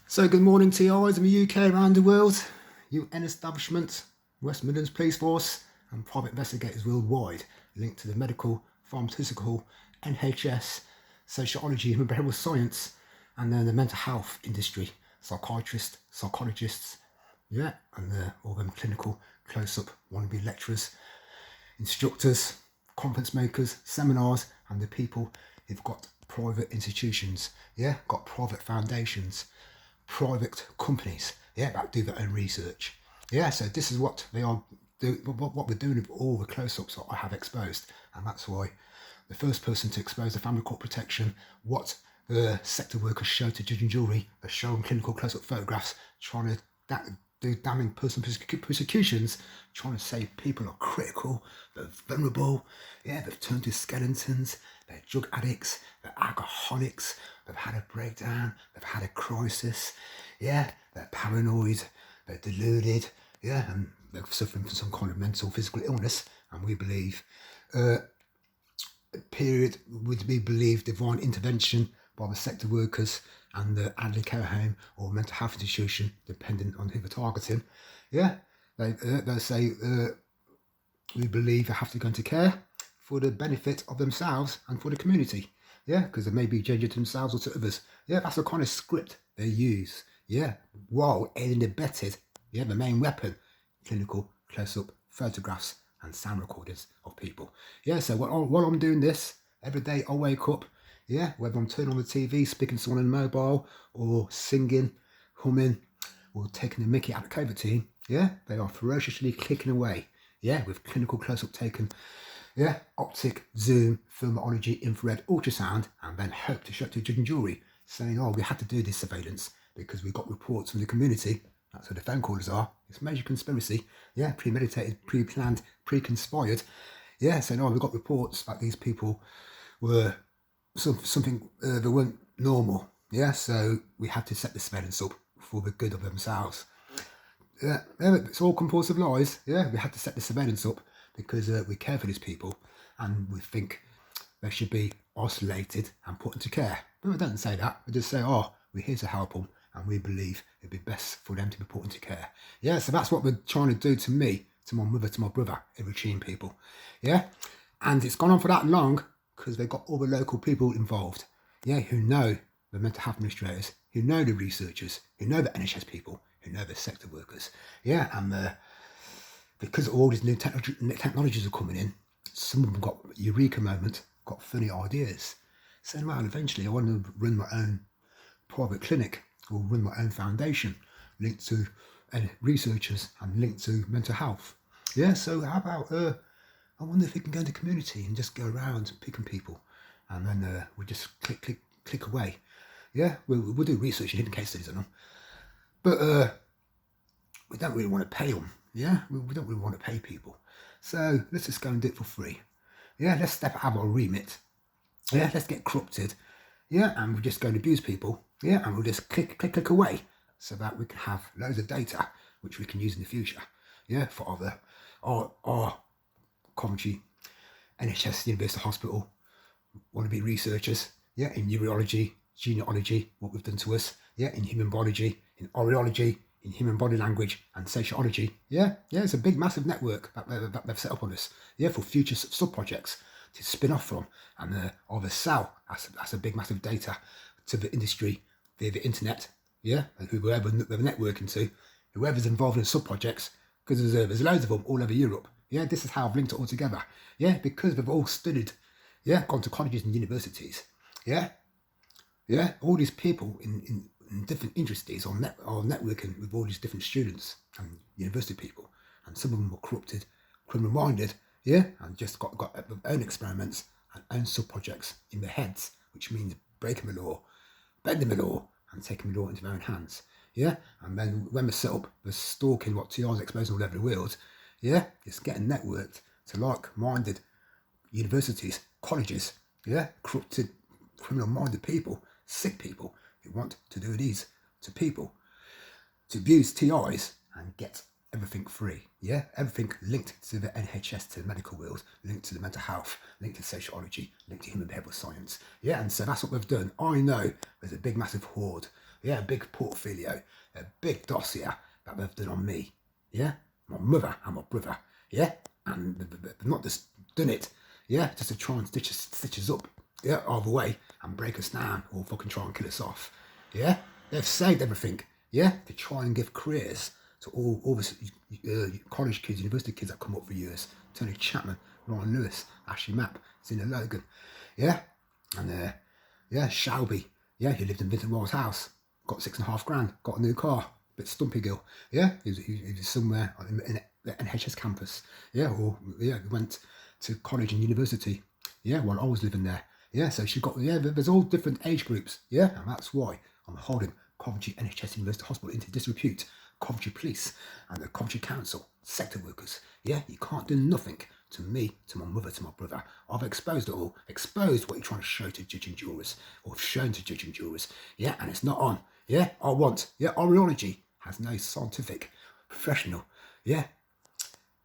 So good morning TIs in the UK, around the world, UN establishment, West Midlands Police Force and private investigators worldwide linked to the medical, pharmaceutical, NHS, sociology and behavioural science and then the mental health industry, psychiatrists, psychologists, and all them clinical close-up wannabe lecturers, instructors, conference makers, seminars and the people who've got private institutions, got private foundations, private companies, that do their own research. So this is what they are what we're doing with all the close-ups that I have exposed, and that's why the first person to expose the family court protection, what the sector workers show to judge and jury, are showing clinical close-up photographs, trying to do damning person persecutions, trying to say people are critical, they're vulnerable, they've turned to skeletons, they're drug addicts, they're alcoholics, they've had a breakdown, they've had a crisis, they're paranoid, they're deluded, and they're suffering from some kind of mental, physical illness, and we believe period would be believed divine intervention by the sector workers and the elderly care home or mental health institution, depending on who they're targeting. They say we believe they have to go into care for the benefit of themselves and for the community. Because they may be danger to themselves or to others. That's the kind of script they use. While aiding and abetted, the main weapon, clinical close-up photographs and sound recordings of people. So while I'm doing this, every day I wake up, whether I'm turning on the TV, speaking to someone on the mobile, or singing, humming, or taking the mickey out of the COVID team, they are ferociously clicking away, with clinical close-up taken, optic, zoom, thermology, infrared, ultrasound, and then hope to show it to judge and jury, saying, we had to do this surveillance because we got reports from the community. That's what the phone callers are. It's major conspiracy. Premeditated, pre-planned, pre-conspired. Saying, we got reports that these people were something that weren't normal. So we had to set the surveillance up for the good of themselves. It's all compulsive lies. We had to set the surveillance up because we care for these people and we think they should be isolated and put into care. But we don't say that. We just say, we're here to help them and we believe it'd be best for them to be put into care. So that's what we're trying to do to me, to my mother, to my brother, Irachine people. And it's gone on for that long because they've got all the local people involved, who know the mental health administrators, who know the researchers, who know the NHS people, who know the sector workers. And because all these new technologies are coming in, some of them got eureka moment, got funny ideas. Saying, well, eventually I want to run my own private clinic or run my own foundation linked to researchers and linked to mental health. So how about, I wonder if we can go into community and just go around picking people and then we just click away. We'll do research and hidden case studies on them. But we don't really want to pay them. We don't really want to pay people. So let's just go and do it for free. Let's step out of our remit. Let's get corrupted. And we're just going to abuse people. And we'll just click away so that we can have loads of data which we can use in the future. For our Coventry NHS University Hospital wannabe researchers. In neurology, genealogy, what we've done to us. In human biology, in aureology, in human body language and sociology. It's a big, massive network that they've set up on us. For future sub-projects to spin off from and either sell as a big, massive data to the industry via the internet. And whoever they're networking to, whoever's involved in sub-projects, because there's loads of them all over Europe. This is how I've linked it all together. Because they've all studied, gone to colleges and universities. All these people in different industries are networking with all these different students and university people, and some of them were corrupted, criminal-minded, and just got their own experiments and own sub-projects in their heads, which means breaking the law, bending the law, and taking the law into their own hands. And then when they're set up, they're stalking what TR's exposing all over the world. It's getting networked to like-minded universities, colleges, corrupted, criminal-minded people, sick people who want to do these to people, to abuse TIs and get everything free. Everything linked to the NHS, to the medical world, linked to the mental health, linked to sociology, linked to human behavioural science. And so that's what we've done. I know there's a big, massive horde yeah, a big portfolio, a big dossier that they've done on me, yeah, my mother and my brother, yeah, and they've not just done it, yeah, just to try and stitch us up, yeah, all the way and break us down or fucking try and kill us off, yeah. They've saved everything, yeah, to try and give careers to all this college kids, university kids that come up for years. Tony Chapman, Ryan Lewis, Ashley Mapp, Zena Logan, yeah, and yeah, Shelby, yeah, he lived in Vincent Wall's house, got $6,500, got a new car, bit stumpy girl, yeah, he was somewhere in the NHS campus, yeah, or yeah, went to college and university, yeah, while I was living there, yeah, so she got, yeah, there's all different age groups, yeah, and that's why I'm holding Coventry NHS University Hospital into disrepute, Coventry Police and the Coventry Council, sector workers, yeah, you can't do nothing to me, to my mother, to my brother. I've exposed it all, exposed what you're trying to show to judging jurors, or shown to judging jurors, yeah, and it's not on, yeah, aureology has no scientific, professional, yeah,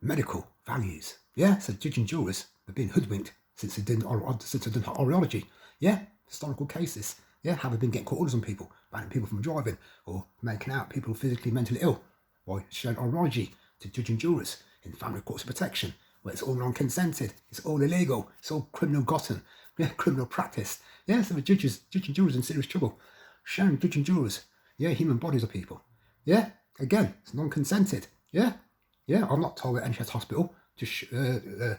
medical values, yeah, so judging jurors have been hoodwinked since they've done aureology, yeah, historical cases, yeah, have they been getting court orders on people, banning people from driving, or making out people physically, mentally ill, by showing aureology to judging jurors in family courts of protection, where it's all non-consented, it's all illegal, it's all criminal gotten, yeah, criminal practice, yeah, so the judging jurors in serious trouble, showing judging jurors, yeah, human bodies of people, yeah, again, it's non-consented, yeah, I'm not told at NHS hospital to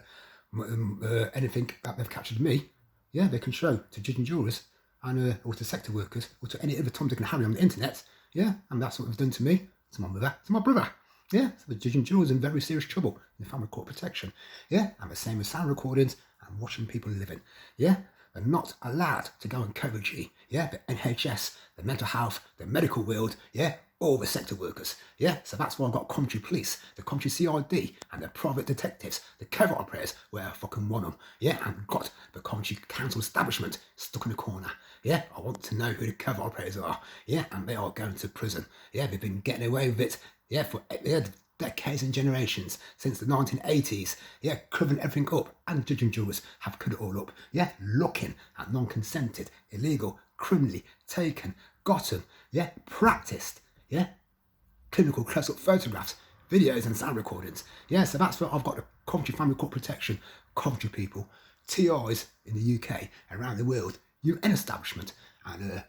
anything that they've captured me, yeah, they can show to judging jurors, and or to sector workers, or to any other Tom, Dick and Harry on the internet, yeah, and that's what they've done to me, to my mother, to my brother, yeah, so the judging jurors in very serious trouble in family court protection, yeah, and the same with sound recordings and watching people living, yeah, they're not allowed to go on Coventry, yeah, the NHS, the mental health, the medical world, yeah, all the sector workers, yeah, so that's why I've got Coventry Police, the Coventry CID, and the private detectives, the covert operators, where I fucking want them, yeah, and got the Coventry Council establishment stuck in the corner, yeah, I want to know who the covert operators are, yeah, and they are going to prison, yeah, they've been getting away with it, yeah, for decades and generations, since the 1980s, yeah, covering everything up, and judging jurors have covered it all up, yeah, looking at non-consented, illegal, criminally taken, gotten, yeah, practiced, yeah, clinical close-up photographs, videos and sound recordings, yeah, so that's where I've got the Coventry Family Court Protection, Coventry people, TIs in the UK, around the world, UN establishment, and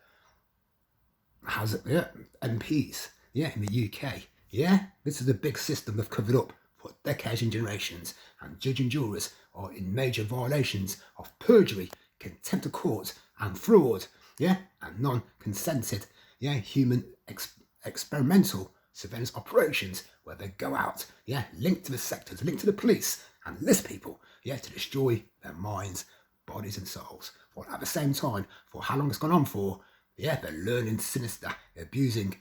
MPs, yeah, in the UK, yeah, this is a big system they've covered up for decades and generations, and judging jurors are in major violations of perjury, contempt of court, and fraud, yeah, and non-consented, yeah, human experimental surveillance operations where they go out, yeah, linked to the sectors, linked to the police, and list people, yeah, to destroy their minds, bodies, and souls. While at the same time, for how long it's gone on for, yeah, they're learning sinister, abusing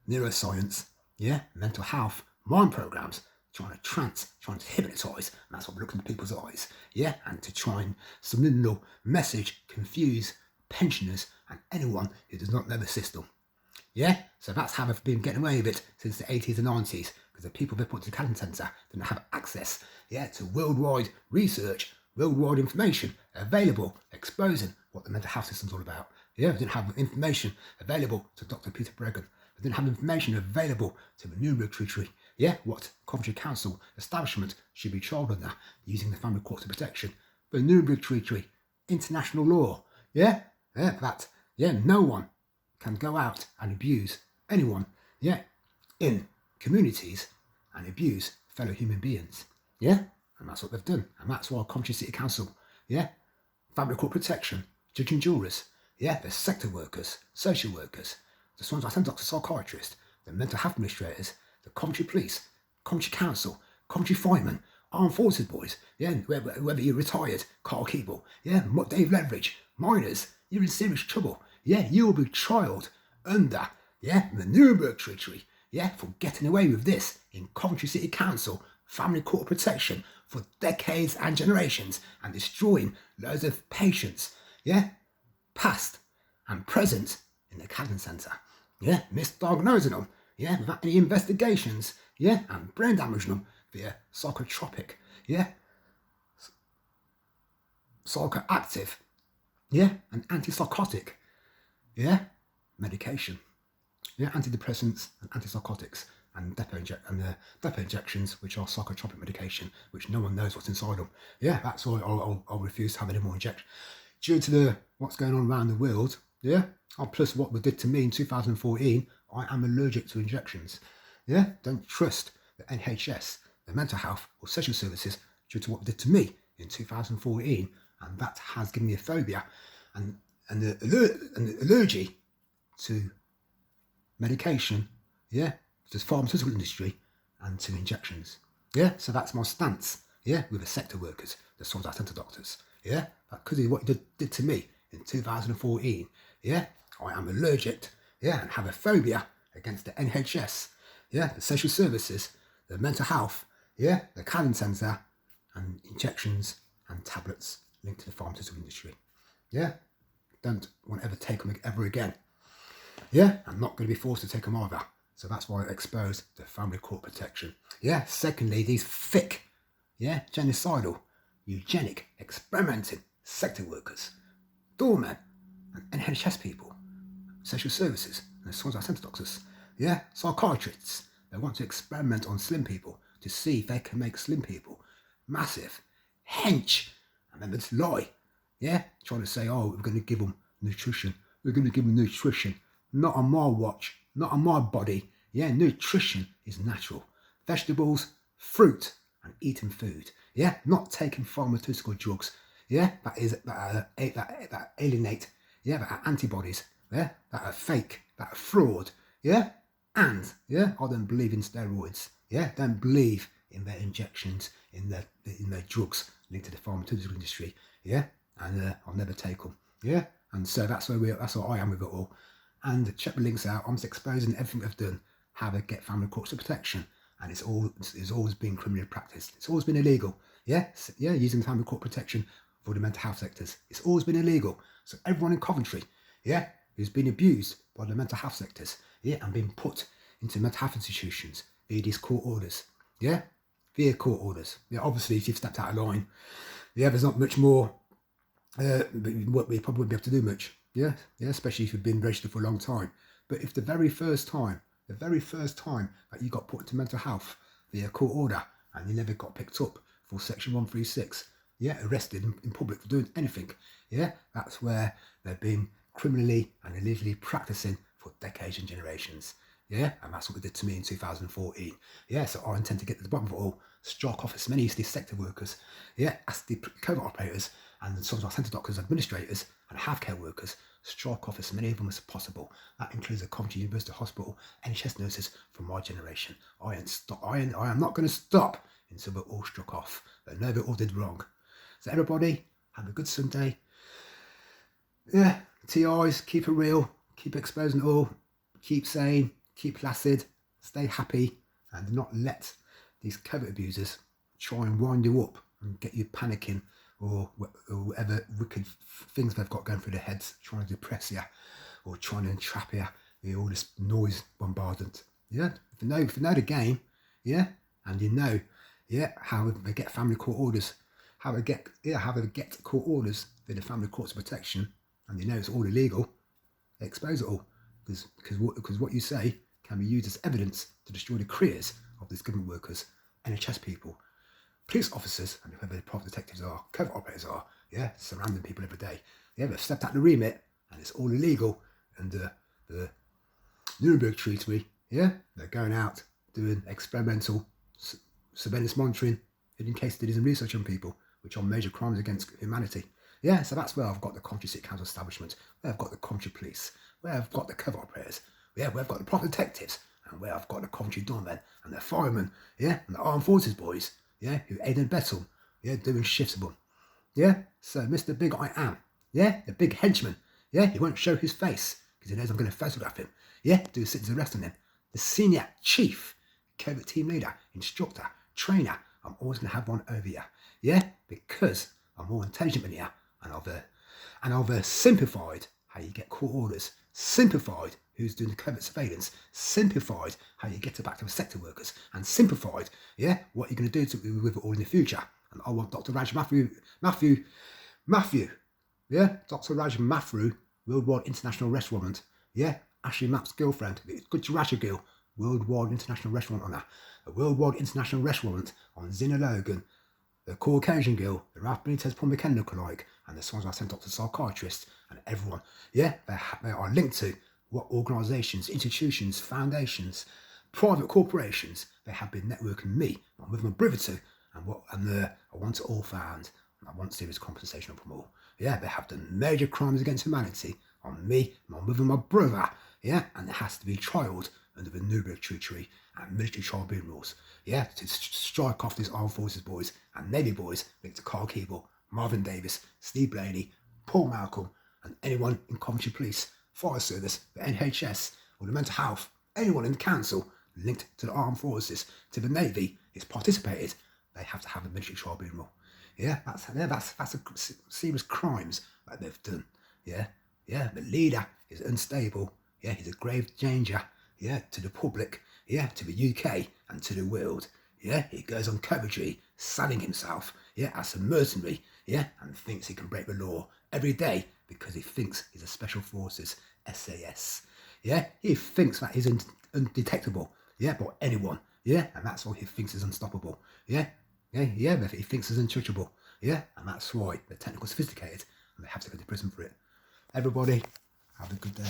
neuroscience, yeah, mental health, mind programs, trying to hypnotise, and that's what we're looking at people's eyes, yeah, and to try and subliminal message, confuse pensioners and anyone who does not know the system. Yeah, so that's how they've been getting away with it since the 80s and 90s, because the people they put to the Cannon Centre didn't have access, yeah, to worldwide research, worldwide information available, exposing what the mental health system's all about. Yeah, they didn't have information available to Dr. Peter Bregan. They didn't have information available to the Nuremberg Treaty, yeah, what Coventry Council establishment should be tried under using the family courts of protection. The Nuremberg Treaty, international law, yeah, that, yeah, no one can go out and abuse anyone, yeah, in communities and abuse fellow human beings, yeah, and that's what they've done, and that's why Coventry City Council, yeah, family court protection, judging jurors, yeah, the sector workers, social workers, the ones I sent off to psychiatrists, the mental health administrators, the Coventry Police, Coventry Council, Coventry Firemen, Armed Forces boys, yeah, whether you're retired, Carl Keeble, yeah, Dave Leverage, miners, you're in serious trouble, yeah, you will be trialled under, yeah, the Nuremberg Treaty, yeah, for getting away with this in Coventry City Council, family court protection for decades and generations, and destroying loads of patients, yeah, past and present in the Cannon Centre, yeah, misdiagnosing them, yeah, without any investigations, yeah, and brain damaging them via psychotropic, yeah, psychoactive, yeah, and antipsychotic, yeah, medication, Yeah, antidepressants and antipsychotics and depot injections, which are psychotropic medication, which no one knows what's inside them. Yeah, that's why I'll refuse to have any more injections. Due to what's going on around the world, yeah, plus what they did to me in 2014, I am allergic to injections. Yeah, don't trust the NHS, the mental health or social services due to what they did to me in 2014, and that has given me a phobia and the allergy to medication, yeah, to the pharmaceutical industry and to injections. Yeah, so that's my stance, yeah, with the sector workers, the contact centre doctors, yeah, because of what you did to me in 2014, yeah, I am allergic, yeah, and have a phobia against the NHS, yeah, the social services, the mental health, yeah, the cancer centre, and injections and tablets linked to the pharmaceutical industry. Yeah, don't want to ever take them ever again. Yeah, I'm not going to be forced to take them either. So that's why I expose the family court protection. Yeah, secondly, these thick, yeah, genocidal, eugenic, experimenting sector workers, doormen, and NHS people, social services, and the centre doctors, yeah, psychiatrists. They want to experiment on slim people to see if they can make slim people massive, hench, and then this lie, yeah, trying to say, oh, we're going to give them nutrition. We're going to give them nutrition. Not on my watch, not on my body. Yeah, nutrition is natural. Vegetables, fruit, and eating food. Yeah, not taking pharmaceutical drugs. Yeah, that alienate. Yeah, that are antibodies. Yeah, that are fake, that are fraud. Yeah, and yeah, I don't believe in steroids. Yeah, don't believe in their injections, in their drugs linked to the pharmaceutical industry. Yeah, and I'll never take them. Yeah, and so that's where I am with it all. And check the links out. I'm just exposing everything they've done, how they get family courts of protection, and it's always been criminally practiced. It's always been illegal. Yeah, using family court protection for the mental health sectors. It's always been illegal. So everyone in Coventry, yeah, who's been abused by the mental health sectors, yeah, and been put into mental health institutions via these court orders, yeah, via court orders. Yeah, obviously if you've stepped out of line, yeah, there's not much more. But we probably wouldn't be able to do much. Yeah, especially if you've been registered for a long time. But if the very first time that you got put into mental health via court order and you never got picked up for Section 136, yeah, arrested in public for doing anything, yeah, that's where they've been criminally and illegally practicing for decades and generations. Yeah, and that's what they did to me in 2014. Yeah, so I intend to get to the bottom of it all, strike off as many of these sector workers, yeah, as the COVID operators and some of our centre doctors, administrators, and healthcare workers, strike off as many of them as possible. That includes the Coventry University Hospital, NHS nurses from my generation. I am not going to stop until we're all struck off. They know they all did wrong. So everybody, have a good Sunday. Yeah, TIs, keep it real, keep exposing it all, keep sane, keep placid, stay happy, and not let these COVID abusers try and wind you up and get you panicking or whatever wicked things they've got going through their heads, trying to depress you or trying to entrap you with all this noise bombardment. Yeah, if you know the game, yeah, and you know, yeah, how they get family court orders, how they get court orders for the family courts of protection, and you know it's all illegal, they expose it all because what you say can be used as evidence to destroy the careers of these government workers, NHS people, police officers, and whoever the private detectives are, COVID operators are, yeah, surrounding people every day. Yeah, they've stepped out the remit, and it's all illegal. And the Nuremberg Treaty, yeah, they're going out doing experimental surveillance monitoring, in case studies and research on people, which are major crimes against humanity. Yeah, so that's where I've got the Coventry City Council establishment, where I've got the Coventry Police, where I've got the COVID operators, yeah, where I've got the private detectives, and where I've got the Coventry doormen and the firemen, yeah, and the armed forces boys, yeah, who aid and abet them, yeah, doing shifts of them. Yeah, so Mr. Big I Am, yeah, the big henchman, yeah, he won't show his face because he knows I'm going to photograph him, yeah, do a citizen's arrest on him. The senior chief, COVID team leader, instructor, trainer, I'm always going to have one over you, yeah, because I'm more intelligent than you, and I've simplified how you get court orders, simplified who's doing the COVID surveillance, simplified how you get back to the sector workers, and simplified, yeah, what you're going to do with it all in the future. And I want Dr. Raj Matthew, yeah, Dr. Raj Matthew, worldwide international arrest warrant, yeah, Ashley Mapp's girlfriend, the good Tarasha girl, worldwide international arrest warrant on her. A worldwide international arrest warrant on Zina Logan, the Caucasian girl, the Ralph Benitez Paul McKenna lookalike, and the songs I sent up to psychiatrists and everyone. Yeah, they are linked to what organisations, institutions, foundations, private corporations they have been networking me. I'm with my brother to, and I want it all found. And I want serious compensation from all. Yeah, they have done major crimes against humanity on me, my mother, and my brother. Yeah, and it has to be trialled under the Nuremberg Treaty and military tribunals. Yeah, to strike off these armed forces boys and Navy boys linked to Carl Keeble, Marvin Davis, Steve Blaney, Paul Malcolm, and anyone in Coventry Police, Fire Service, the NHS, or the mental health, anyone in the council linked to the armed forces, to the Navy, is participated, they have to have a military tribunal. Yeah, that's a serious crimes that they've done. Yeah, the leader is unstable. Yeah, he's a grave danger. Yeah, to the public. Yeah, to the UK and to the world. Yeah, he goes on Coventry, selling himself. Yeah, as a mercenary. Yeah, and thinks he can break the law every day because he thinks he's a special forces SAS. Yeah, he thinks that he's undetectable. Yeah, by anyone. Yeah, and that's why he thinks he's unstoppable. Yeah, but he thinks he's untouchable. Yeah, and that's why they're technically sophisticated and they have to go to prison for it. Everybody, have a good day.